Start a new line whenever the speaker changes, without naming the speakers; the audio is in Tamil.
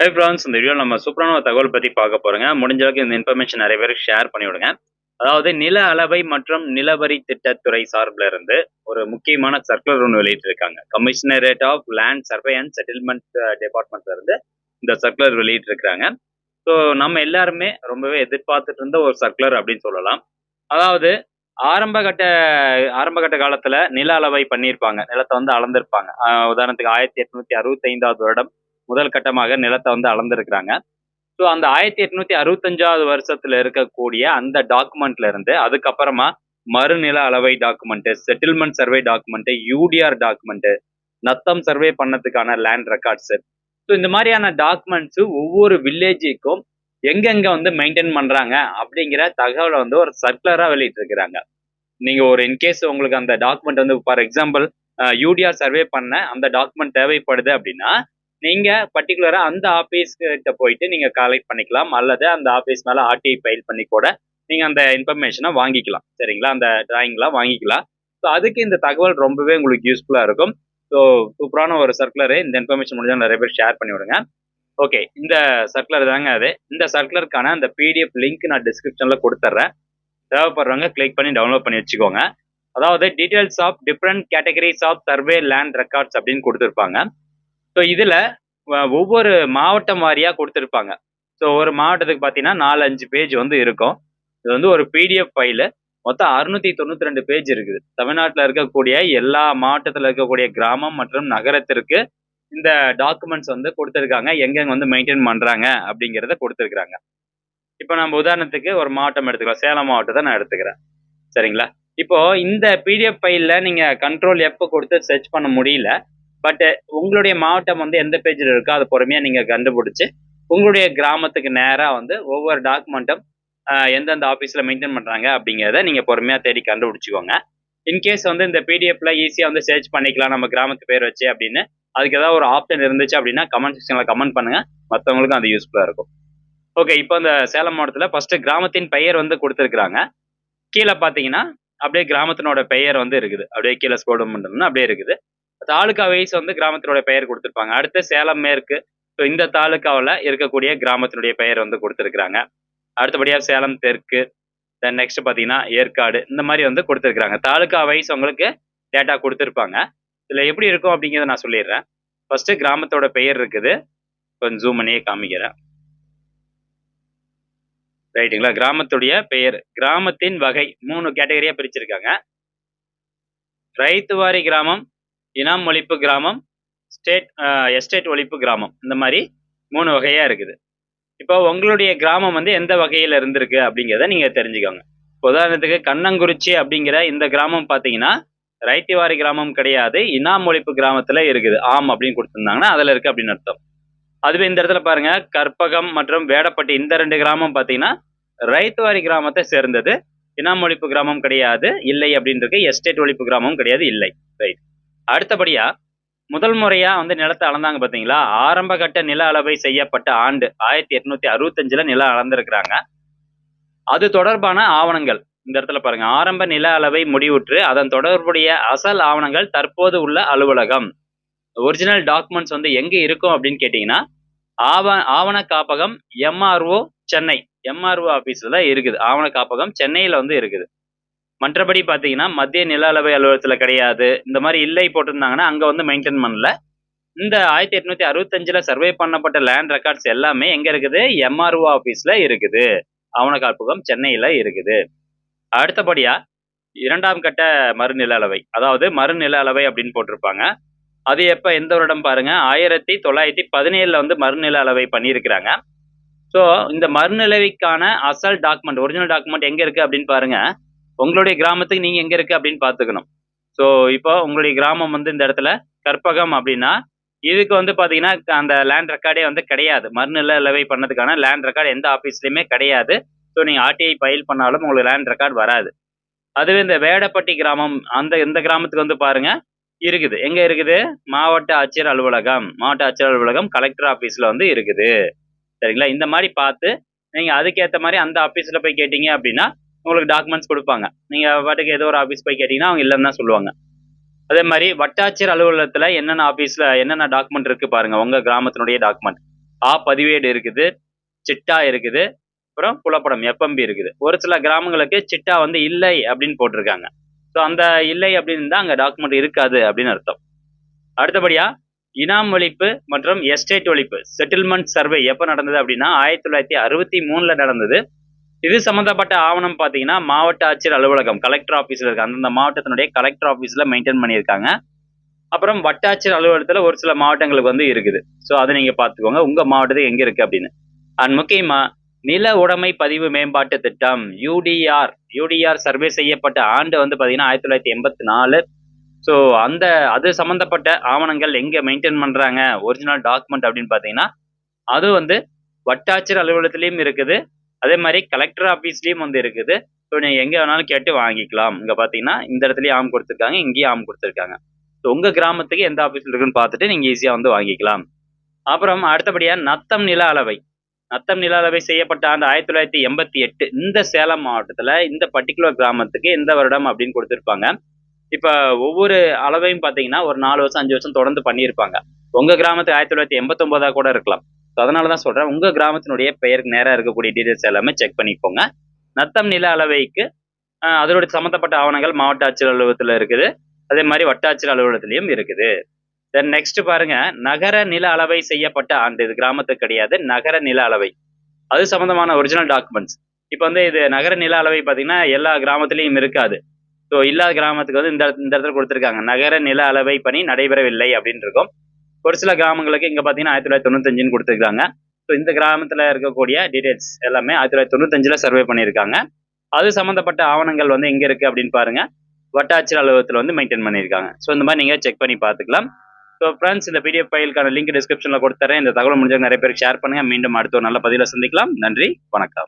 ஹை ஃப்ரெண்ட்ஸ், இந்த வீடியோ நம்ம சூப்பரான ஒரு தகவல் பற்றி பார்க்க போகிறோங்க. முடிஞ்ச அளவுக்கு இந்த இன்ஃபர்மேஷன் நிறைய பேருக்கு ஷேர் பண்ணி விடுங்க. அதாவது நில அளவை மற்றும் நிலவரி திட்டத்துறை சார்பில் இருந்து ஒரு முக்கியமான சர்க்குலர் ஒன்று வெளியிட்டிருக்காங்க. Commissionerate of land survey and settlement டிபார்ட்மெண்ட்ல இருந்து இந்த சர்க்குலர் வெளியிட்டிருக்கிறாங்க. ஸோ நம்ம எல்லாருமே ரொம்பவே எதிர்பார்த்துட்டு இருந்த ஒரு சர்க்குலர் அப்படின்னு சொல்லலாம். அதாவது ஆரம்ப கட்ட ஆரம்ப கட்ட காலத்துல நில அளவை பண்ணியிருப்பாங்க, நிலத்தை வந்து அளந்திருப்பாங்க. உதாரணத்துக்கு 1865 வருடம் முதல் கட்டமாக நிலத்தை வந்து அளந்திருக்கிறாங்க. ஸோ அந்த 1865 வருஷத்துல இருக்கக்கூடிய அந்த டாக்குமெண்ட்ல இருந்து அதுக்கப்புறமா மறுநில அளவை document, settlement survey document, UDR document, நத்தம் சர்வே பண்ணதுக்கான லேண்ட் ரெக்கார்ட்ஸ். ஸோ இந்த மாதிரியான டாக்குமெண்ட்ஸ் ஒவ்வொரு வில்லேஜுக்கும் எங்கெங்க வந்து மெயின்டைன் பண்றாங்க அப்படிங்கிற தகவலை வந்து ஒரு சர்க்குலரா வெளியிட்டு இருக்கிறாங்க. நீங்க ஒரு இன்கேஸ் உங்களுக்கு அந்த டாக்குமெண்ட் வந்து ஃபார் எக்ஸாம்பிள் யூடிஆர் சர்வே பண்ண அந்த டாக்குமெண்ட் தேவைப்படுது அப்படின்னா நீங்க பர்டிகுலரா அந்த ஆபீஸ் கிட்ட போயிட்டு நீங்க கலெக்ட் பண்ணிக்கலாம், அல்லது அந்த ஆபீஸ் மேல ஆர்டிஐ ஃபைல் பண்ணி கூட நீங்க அந்த இன்ஃபர்மேஷனை வாங்கிக்கலாம். சரிங்களா? அந்த டிராயிங்லாம் வாங்கிக்கலாம். ஸோ அதுக்கு இந்த தகவல் ரொம்பவே உங்களுக்கு யூஸ்ஃபுல்லா இருக்கும். ஸோ சூப்பரான ஒரு சர்க்குலரு. இந்த இன்ஃபர்மேஷன் முடிஞ்சால் நிறைய பேர் ஷேர் பண்ணி விடுங்க. ஓகே, இந்த சர்க்குலர் தாங்க அது. இந்த சர்க்குலருக்கான அந்த பிடிஎஃப் லிங்க் நான் டிஸ்கிரிப்ஷன்ல கொடுத்துட்றேன். தேவைப்படுறவங்க கிளிக் பண்ணி டவுன்லோட் பண்ணி வச்சுக்கோங்க. அதாவது details of different categories of survey land records அப்படின்னு கொடுத்துருப்பாங்க. ஸோ இதில் ஒவ்வொரு மாவட்டம் வாரியாக கொடுத்துருப்பாங்க. ஸோ ஒரு மாவட்டத்துக்கு பார்த்தீங்கன்னா 4-5 பேஜ் வந்து இருக்கும். இது வந்து ஒரு பிடிஎஃப் ஃபைலு. மொத்தம் 692 பேஜ் இருக்குது. தமிழ்நாட்டில் இருக்கக்கூடிய எல்லா மாவட்டத்தில் இருக்கக்கூடிய கிராமம் மற்றும் நகரத்திற்கு இந்த டாக்குமெண்ட்ஸ் வந்து கொடுத்துருக்காங்க. எங்கெங்க வந்து மெயின்டைன் பண்ணுறாங்க அப்படிங்கிறத கொடுத்துருக்குறாங்க. இப்போ நம்ம உதாரணத்துக்கு ஒரு மாவட்டம் எடுத்துக்கலாம். சேலம் மாவட்டத்தை நான் எடுத்துக்கிறேன். சரிங்களா? இப்போ இந்த பிடிஎஃப் ஃபைலில் நீங்கள் கண்ட்ரோல் F கொடுத்து சர்ச் பண்ண முடியல. பட் உங்களுடைய மாவட்டம் வந்து எந்த பேஜில் இருக்கோ அதை பொறுமையாக நீங்கள் கண்டுபிடிச்சி உங்களுடைய கிராமத்துக்கு நேராக வந்து ஒவ்வொரு டாக்குமெண்ட்டும் எந்தெந்த ஆஃபீஸில் மெயின்டைன் பண்ணுறாங்க அப்படிங்கிறத நீங்கள் பொறுமையாக தேடி கண்டுபிடிச்சிக்கோங்க. இன்கேஸ் வந்து இந்த பிடிஎஃப்ல ஈஸியாக வந்து சர்ச் பண்ணிக்கலாம் நம்ம கிராமத்து பேர் வச்சு அப்படின்னு அதுக்கு ஏதாவது ஒரு ஆப்ஷன் இருந்துச்சு அப்படின்னா கமெண்ட் செக்ஷனில் கமெண்ட் பண்ணுங்கள். மற்றவங்களுக்கும் அது யூஸ்ஃபுல்லாக இருக்கும். ஓகே, இப்போ இந்த சேலம் மாவட்டத்தில் ஃபர்ஸ்ட் கிராமத்தின் பெயர் வந்து கொடுத்துருக்குறாங்க. கீழே பார்த்தீங்கன்னா அப்படியே கிராமத்தினோட பெயர் வந்து இருக்குது. அப்படியே கீழே ஸ்க்ரோல் பண்ணோம்னா அப்படியே இருக்குது. தாலுகா வைஸ் வந்து கிராமத்தினோட பெயர் கொடுத்துருப்பாங்க. அடுத்து சேலம் மேற்கு. ஸோ இந்த தாலுகாவில் இருக்கக்கூடிய கிராமத்தினுடைய பெயர் வந்து கொடுத்துருக்குறாங்க. அடுத்தபடியாக சேலம் தெற்கு, தென் நெக்ஸ்ட் பார்த்தீங்கன்னா ஏற்காடு, இந்த மாதிரி வந்து கொடுத்துருக்குறாங்க. தாலுகா வைஸ் உங்களுக்கு டேட்டா கொடுத்துருப்பாங்க. இதில் எப்படி இருக்கும் அப்படிங்கிறத நான் சொல்லிடுறேன். ஃபர்ஸ்ட் கிராமத்தோட பெயர் இருக்குது. கொஞ்சம் ஜூம் பண்ணியே காமிக்கிறேன். ரைட்டுங்களா? கிராமத்துடைய பெயர், கிராமத்தின் வகை 3 கேட்டகரியா பிரிச்சிருக்காங்க. ரைத்து வாரி கிராமம், இனாம் ஒழிப்பு கிராமம், எஸ்டேட் ஒழிப்பு கிராமம், இந்த மாதிரி 3 வகையா இருக்குது. இப்போ உங்களுடைய கிராமம் வந்து எந்த வகையில இருந்திருக்கு அப்படிங்கிறத நீங்க தெரிஞ்சுக்கோங்க. உதாரணத்துக்கு கண்ணங்குறிச்சி அப்படிங்கிற இந்த கிராமம் பார்த்தீங்கன்னா ரைத்து வாரி கிராமம் கிடையாது, இனாம் ஒழிப்பு கிராமத்துல இருக்குது. ஆம் அப்படின்னு கொடுத்துருந்தாங்கன்னா அதுல இருக்கு அப்படின்னு அர்த்தம். அதுவே இந்த இடத்துல பாருங்க, கற்பகம் மற்றும் வேடப்பட்டி இந்த 2 கிராமம் பார்த்தீங்கன்னா ரைத்து வாரி கிராமத்தை சேர்ந்தது. இனாம் ஒழிப்பு கிராமம் கிடையாது, இல்லை அப்படின்றது. எஸ்டேட் ஒழிப்பு கிராமம் கிடையாது, இல்லை. ரைட். அடுத்தபடியா முதல் முறையா வந்து நிலத்தை அளந்தாங்க பார்த்தீங்களா? ஆரம்ப கட்ட நில அளவை செய்யப்பட்ட ஆண்டு 1865 நில அளந்திருக்கிறாங்க. அது தொடர்பான ஆவணங்கள் இந்த இடத்துல பாருங்க. ஆரம்ப நில அளவை முடிவுற்று அதன் தொடர்புடைய அசல் ஆவணங்கள் தற்போது உள்ள அலுவலகம். ஒரிஜினல் டாக்குமெண்ட்ஸ் வந்து எங்க இருக்கும் அப்படின்னு கேட்டீங்கன்னா ஆவண காப்பகம் MRO சென்னை, MRO ஆபீஸ்ல இருக்குது. ஆவண காப்பகம் சென்னையில வந்து இருக்குது. மற்றபடி பாத்தீங்கன்னா மத்திய நில அளவை அலுவலகத்துல கிடையாது. இந்த மாதிரி இல்லை போட்டிருந்தாங்கன்னா அங்க வந்து மெயின்டைன் பண்ணல. இந்த 1865 சர்வே பண்ணப்பட்ட லேண்ட் ரெக்கார்ட்ஸ் எல்லாமே எங்க இருக்குது? MRO ஆபீஸ்ல இருக்குது. ஆவண காப்பகம் சென்னையில இருக்குது. அடுத்தபடியா 2ஆம் கட்ட மறுநில அளவை, அதாவது மறுநில அளவை அப்படின்னு போட்டிருப்பாங்க. அது எப்ப, எந்த வருடம் பாருங்க, 1917 வந்து மறுநில அளவை பண்ணியிருக்கிறாங்க. ஸோ இந்த மறுநிலவைக்கான அசல் டாக்குமெண்ட், ஒரிஜினல் டாக்குமெண்ட் எங்க இருக்கு அப்படின்னு பாருங்க. உங்களுடைய கிராமத்துக்கு நீங்க எங்க இருக்கு அப்படின்னு பார்த்துக்கணும். ஸோ இப்போ உங்களுடைய கிராமம் வந்து இந்த இடத்துல கற்பகம் அப்படின்னா இதுக்கு வந்து பாத்தீங்கன்னா அந்த லேண்ட் ரெக்கார்டே வந்து கிடையாது. மறுநில அளவை பண்ணதுக்கான லேண்ட் ரெக்கார்டு எந்த ஆபீஸ்லயுமே கிடையாது. ஸோ நீங்க ஆர்டிஐ ஃபைல் பண்ணாலும் உங்களுக்கு லேண்ட் ரெக்கார்டு வராது. அதுவே இந்த வேடப்பட்டி கிராமம் இந்த கிராமத்துக்கு வந்து பாருங்க இருக்குது. எங்க இருக்குது? மாவட்ட ஆட்சியர் அலுவலகம், மாவட்ட ஆட்சியர் அலுவலகம் கலெக்டர் ஆபீஸ்ல வந்து இருக்குது. சரிங்களா? இந்த மாதிரி பார்த்து நீங்க அதுக்கேற்ற மாதிரி அந்த ஆபீஸ்ல போய் கேட்டீங்க அப்படின்னா உங்களுக்கு டாக்குமெண்ட்ஸ் கொடுப்பாங்க. நீங்க பாட்டுக்கு ஏதோ ஒரு ஆபீஸ் போய் கேட்டீங்கன்னா அவங்க இல்லைன்னு தான் சொல்லுவாங்க. அதே மாதிரி வட்டாட்சியர் அலுவலகத்துல என்னென்ன ஆபீஸ்ல என்னென்ன டாக்குமெண்ட் இருக்கு பாருங்க, உங்க கிராமத்தினுடைய டாக்குமெண்ட். பதிவேடு இருக்குது, சிட்டா இருக்குது, அப்புறம் புலப்படம் எஃப்எம்பி இருக்குது. ஒரு சில கிராமங்களுக்கு சிட்டா வந்து இல்லை அப்படின்னு போட்டிருக்காங்க. ஸோ அந்த இல்லை அப்படின்னு இருந்தா அங்க டாக்குமெண்ட் இருக்காது அப்படின்னு அர்த்தம். அடுத்தபடியா இனாம் ஒழிப்பு மற்றும் எஸ்டேட் ஒழிப்பு செட்டில்மெண்ட் சர்வே எப்ப நடந்தது அப்படின்னா 1963ல நடந்தது. இது சம்பந்தப்பட்ட ஆவணம் பாத்தீங்கன்னா மாவட்ட ஆட்சியர் அலுவலகம் கலெக்டர் ஆபீஸ்ல இருக்கு. அந்தந்த மாவட்டத்தினுடைய கலெக்டர் ஆபீஸ்ல மெயின்டைன் பண்ணியிருக்காங்க. அப்புறம் வட்டாட்சியர் அலுவலகத்துல ஒரு சில மாவட்டங்களுக்கு வந்து இருக்குது. ஸோ அதை நீங்க பாத்துக்கோங்க உங்க மாவட்டத்துக்கு எங்க இருக்கு அப்படின்னு. அண்ட் முக்கியமா நில உடைமை பதிவு மேம்பாட்டு திட்டம் யூடிஆர் சர்வே செய்யப்பட்ட ஆண்டு வந்து பாத்தீங்கன்னா 1984. ஸோ அது சம்பந்தப்பட்ட ஆவணங்கள் எங்க மெயின்டைன் பண்றாங்க ஒரிஜினல் டாக்குமெண்ட் அப்படின்னு பாத்தீங்கன்னா அது வந்து வட்டாட்சியர் அலுவலகத்திலயும் இருக்குது, அதே மாதிரி கலெக்டர் ஆபீஸ்லயும் வந்து இருக்குது. ஸோ நீங்க எங்க வேணாலும் கேட்டு வாங்கிக்கலாம். இங்க பாத்தீங்கன்னா இந்த இடத்துலயும் ஆம் கொடுத்துருக்காங்க, இங்கேயும் ஆம் கொடுத்துருக்காங்க. ஸோ உங்க கிராமத்துக்கு எந்த ஆபீஸ்ல இருக்குன்னு பார்த்துட்டு நீங்க ஈஸியா வந்து வாங்கிக்கலாம். அப்புறம் அடுத்தபடியா நத்தம் நில அளவை செய்யப்பட்ட ஆண்டு 1988. இந்த சேலம் மாவட்டத்துல இந்த பர்டிகுலர் கிராமத்துக்கு எந்த வருடம் அப்படின்னு கொடுத்திருப்பாங்க. இப்ப ஒவ்வொரு அளவையும் பாத்தீங்கன்னா ஒரு 4 வருஷம் 5 வருஷம் தொடர்ந்து பண்ணியிருப்பாங்க. உங்க கிராமத்துக்கு 1989 கூட இருக்கலாம். அதனாலதான் சொல்றேன் உங்க கிராமத்தினுடைய பெயருக்கு நேரா இருக்கக்கூடிய டீடைல்ஸ் எல்லாமே செக் பண்ணிக்கோங்க. நத்தம் நில அளவைக்கு அதனுடைய சம்பந்தப்பட்ட ஆவணங்கள் மாவட்ட ஆட்சியர் அலுவலகத்துல இருக்குது, அதே மாதிரி வட்டாட்சியர் அலுவலகத்திலையும் இருக்குது. தென் நெக்ஸ்ட் பாருங்க, நகர நில அளவை செய்யப்பட்ட ஆண்டு. இது கிராமத்துக்கு கிடையாது, நகர நில அளவை. அது சம்பந்தமான ஒரிஜினல் டாக்குமெண்ட்ஸ். இப்போ வந்து இது நகர நில அளவை பார்த்தீங்கன்னா எல்லா கிராமத்திலையும் இருக்காது. ஸோ இல்லாத கிராமத்துக்கு வந்து இந்த இடத்துல கொடுத்துருக்காங்க, நகர நில அளவை பணி நடைபெறவில்லை அப்படின்னு இருக்கும். ஒரு சில கிராமங்களுக்கு இங்க பாத்தீங்கன்னா 1995 கொடுத்துருக்காங்க. ஸோ இந்த கிராமத்துல இருக்கக்கூடிய டீடைல்ஸ் எல்லாமே 1995ல சர்வே பண்ணியிருக்காங்க. அது சம்பந்தப்பட்ட ஆவணங்கள் வந்து எங்க இருக்கு அப்படின்னு பாருங்க, வட்டாட்சியர் அலுவலகத்துல வந்து மெயின்டைன் பண்ணியிருக்காங்க. ஸோ இந்த மாதிரி நீங்க செக் பண்ணி பார்த்துக்கலாம். ஸோ ஃப்ரெண்ட்ஸ், இந்த பிடிஎஃப் ஃபைலுக்கான லிங்க் டிஸ்கிரிப்ஷன்ல கொடுத்துறேன். இந்த தகவல் முடிஞ்சவங்க நிறைய பேருக்கு ஷேர் பண்ணுங்க. மீண்டும் அடுத்த ஒரு நல்ல பதில சந்திக்கலாம். நன்றி, வணக்கம்.